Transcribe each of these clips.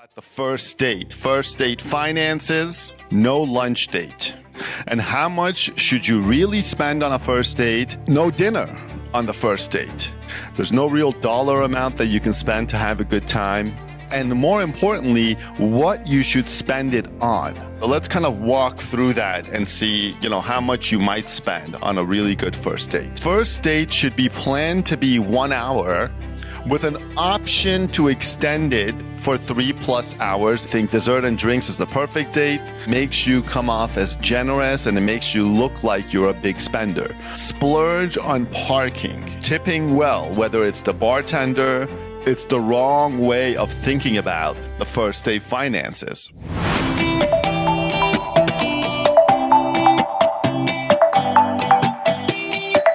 At the first date finances, no lunch date. And how much should you really spend on a first date? No dinner on the first date. There's no real dollar amount that you can spend to have a good time. And more importantly, what you should spend it on. So let's kind of walk through that and see, how much you might spend on a really good first date. First date should be planned to be 1 hour with an option to extend it for 3+ hours. I think dessert and drinks is the perfect date. Makes you come off as generous and it makes you look like you're a big spender. Splurge on parking. Tipping well, whether it's the bartender. It's the wrong way of thinking about the first date finances.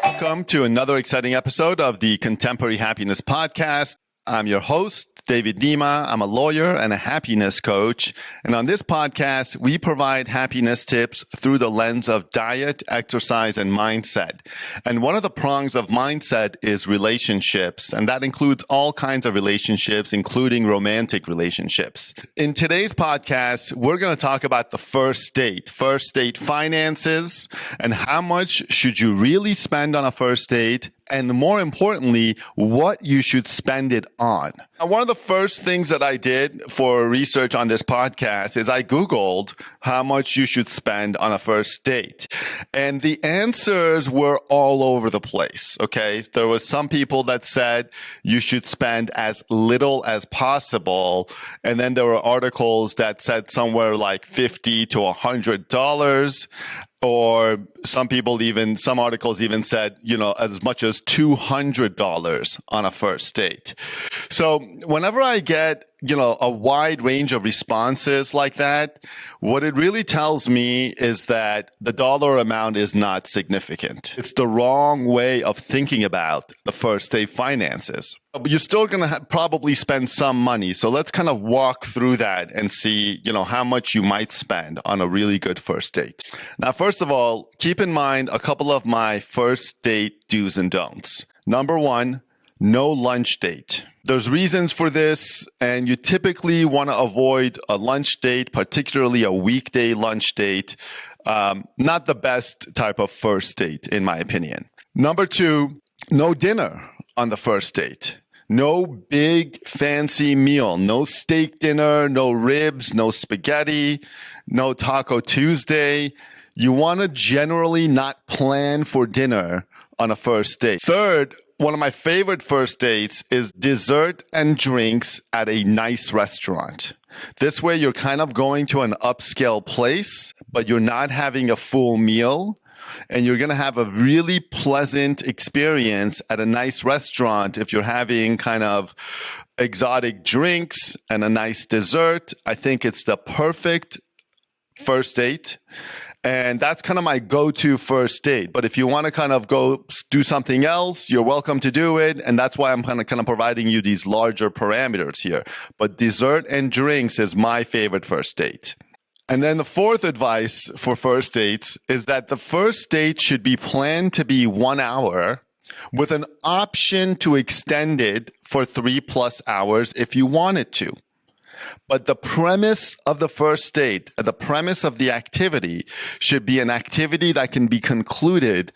Welcome to another exciting episode of the Contemporary Happiness Podcast. I'm your host, David Nima. I'm a lawyer and a happiness coach. And on this podcast, we provide happiness tips through the lens of diet, exercise, and mindset. And one of the prongs of mindset is relationships. And that includes all kinds of relationships, including romantic relationships. In today's podcast, we're going to talk about the first date finances, and how much should you really spend on a first date? And more importantly, what you should spend it on. Now, one of the first things that I did for research on this podcast is I Googled how much you should spend on a first date. And the answers were all over the place, okay? There was some people that said you should spend as little as possible. And then there were articles that said somewhere like $50 to $100. Or some articles even said, as much as $200 on a first date. So whenever I get, a wide range of responses like that, what it really tells me is that the dollar amount is not significant. It's the wrong way of thinking about the first date finances. But you're still going to probably spend some money. So let's kind of walk through that and see, how much you might spend on a really good first date. Now, first of all, keep in mind a couple of my first date do's and don'ts. Number one, no lunch date. There's reasons for this, and you typically want to avoid a lunch date, particularly a weekday lunch date. Not the best type of first date, in my opinion. Number two, no dinner on the first date. No big fancy meal, no steak dinner, no ribs, no spaghetti, no Taco Tuesday. You want to generally not plan for dinner on a first date. Third, one of my favorite first dates is dessert and drinks at a nice restaurant. This way you're kind of going to an upscale place, but you're not having a full meal. And you're going to have a really pleasant experience at a nice restaurant if you're having kind of exotic drinks and a nice dessert. I think it's the perfect first date. And that's kind of my go-to first date. But if you want to kind of go do something else, you're welcome to do it. And that's why I'm kind of providing you these larger parameters here. But dessert and drinks is my favorite first date. And then the fourth advice for first dates is that the first date should be planned to be 1 hour with an option to extend it for 3+ hours if you wanted to. But the premise of the first date, the premise of the activity should be an activity that can be concluded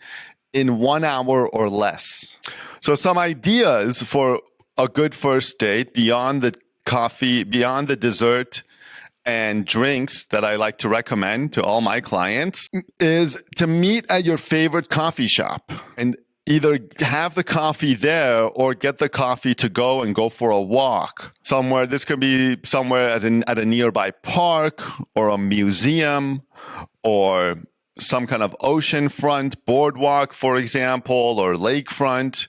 in 1 hour or less. So some ideas for a good first date beyond the coffee, beyond the dessert and drinks that I like to recommend to all my clients is to meet at your favorite coffee shop and either have the coffee there or get the coffee to go and go for a walk somewhere. This could be somewhere at a nearby park or a museum or some kind of oceanfront boardwalk, for example, or lakefront.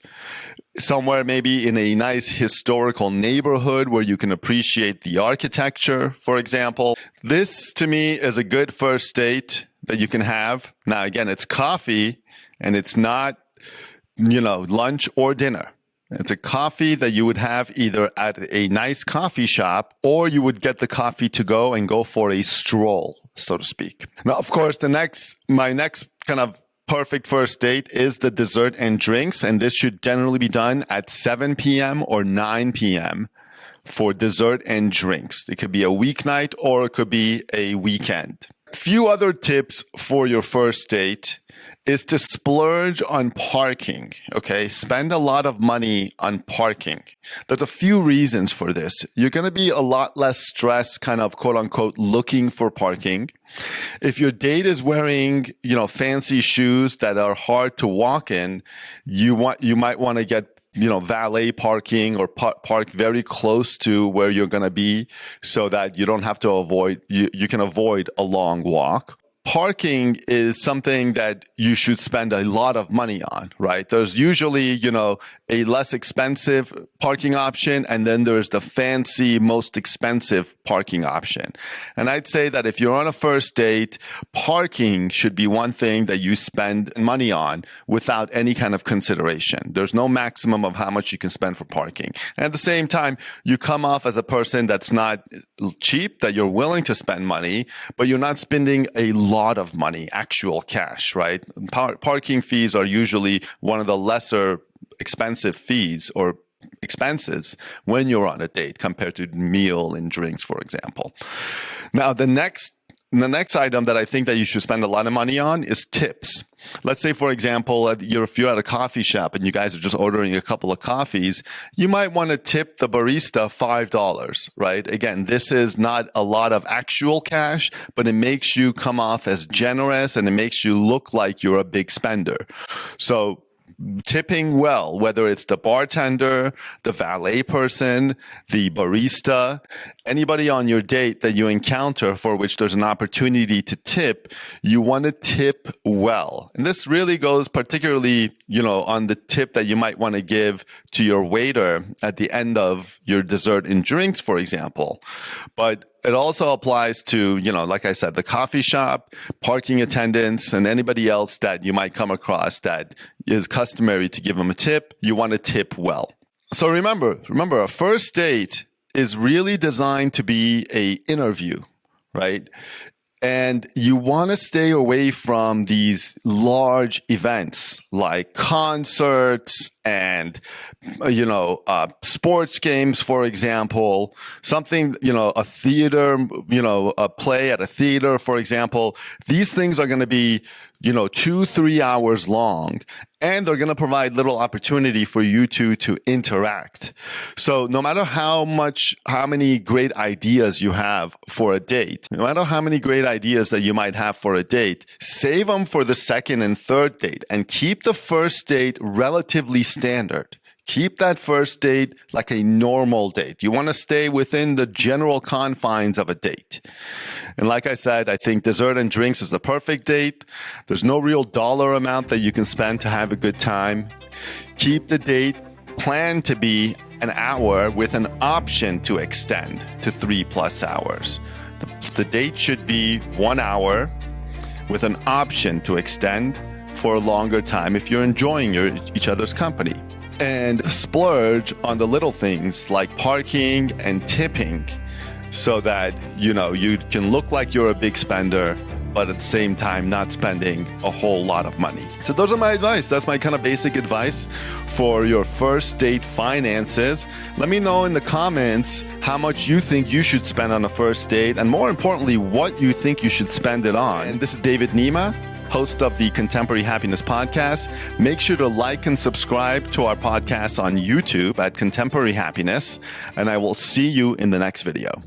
Somewhere maybe in a nice historical neighborhood where you can appreciate the architecture, for example. This, to me, is a good first date that you can have. Now, again, it's coffee and it's not, lunch or dinner. It's a coffee that you would have either at a nice coffee shop or you would get the coffee to go and go for a stroll, so to speak. Now, of course, my next kind of perfect first date is the dessert and drinks, and this should generally be done at 7 p.m. or 9 p.m. for dessert and drinks. It could be a weeknight or it could be a weekend. Few other tips for your first date is to splurge on parking, okay? Spend a lot of money on parking. There's a few reasons for this. You're going to be a lot less stressed, kind of quote unquote, looking for parking. If your date is wearing, fancy shoes that are hard to walk in, you might want to get valet parking or park very close to where you're going to be so that you don't have to you can avoid a long walk. Parking is something that you should spend a lot of money on, right? There's usually, a less expensive parking option, and then there's the fancy, most expensive parking option. And I'd say that if you're on a first date, parking should be one thing that you spend money on without any kind of consideration. There's no maximum of how much you can spend for parking. And at the same time, you come off as a person that's not cheap, that you're willing to spend money, but you're not spending a lot of money, actual cash, right? Parking fees are usually one of the lesser expensive fees or expenses when you're on a date compared to meal and drinks, for example. Now, the next item that I think that you should spend a lot of money on is tips. Let's say, for example, if you're at a coffee shop and you guys are just ordering a couple of coffees, you might want to tip the barista $5, right? Again, this is not a lot of actual cash, but it makes you come off as generous and it makes you look like you're a big spender. So tipping well, whether it's the bartender, the valet person, the barista, anybody on your date that you encounter for which there's an opportunity to tip, you want to tip well. And this really goes particularly, on the tip that you might want to give to your waiter at the end of your dessert and drinks, for example. But it also applies to, like I said, the coffee shop, parking attendants, and anybody else that you might come across that is customary to give them a tip. You want to tip well. So remember, a first date is really designed to be an interview, right? And you want to stay away from these large events like concerts and, sports games, for example, something, a theater, a play at a theater, for example. These things are going to be, 2-3 hours long, and they're going to provide little opportunity for you two to interact. So no matter how many great ideas you have for a date, no matter how many great ideas that you might have for a date, save them for the second and third date and keep the first date relatively standard. Keep that first date like a normal date. You want to stay within the general confines of a date. And like I said, I think dessert and drinks is the perfect date. There's no real dollar amount that you can spend to have a good time. Keep the date planned to be an hour with an option to extend to 3+ hours. The date should be 1 hour with an option to extend for a longer time if you're enjoying each other's company. And splurge on the little things like parking and tipping so that, you can look like you're a big spender, but at the same time, not spending a whole lot of money. So those are my advice. That's my kind of basic advice for your first date finances. Let me know in the comments how much you think you should spend on a first date, and more importantly, what you think you should spend it on. And this is David Nima, host of the Contemporary Happiness Podcast. Make sure to like and subscribe to our podcast on YouTube at Contemporary Happiness, and I will see you in the next video.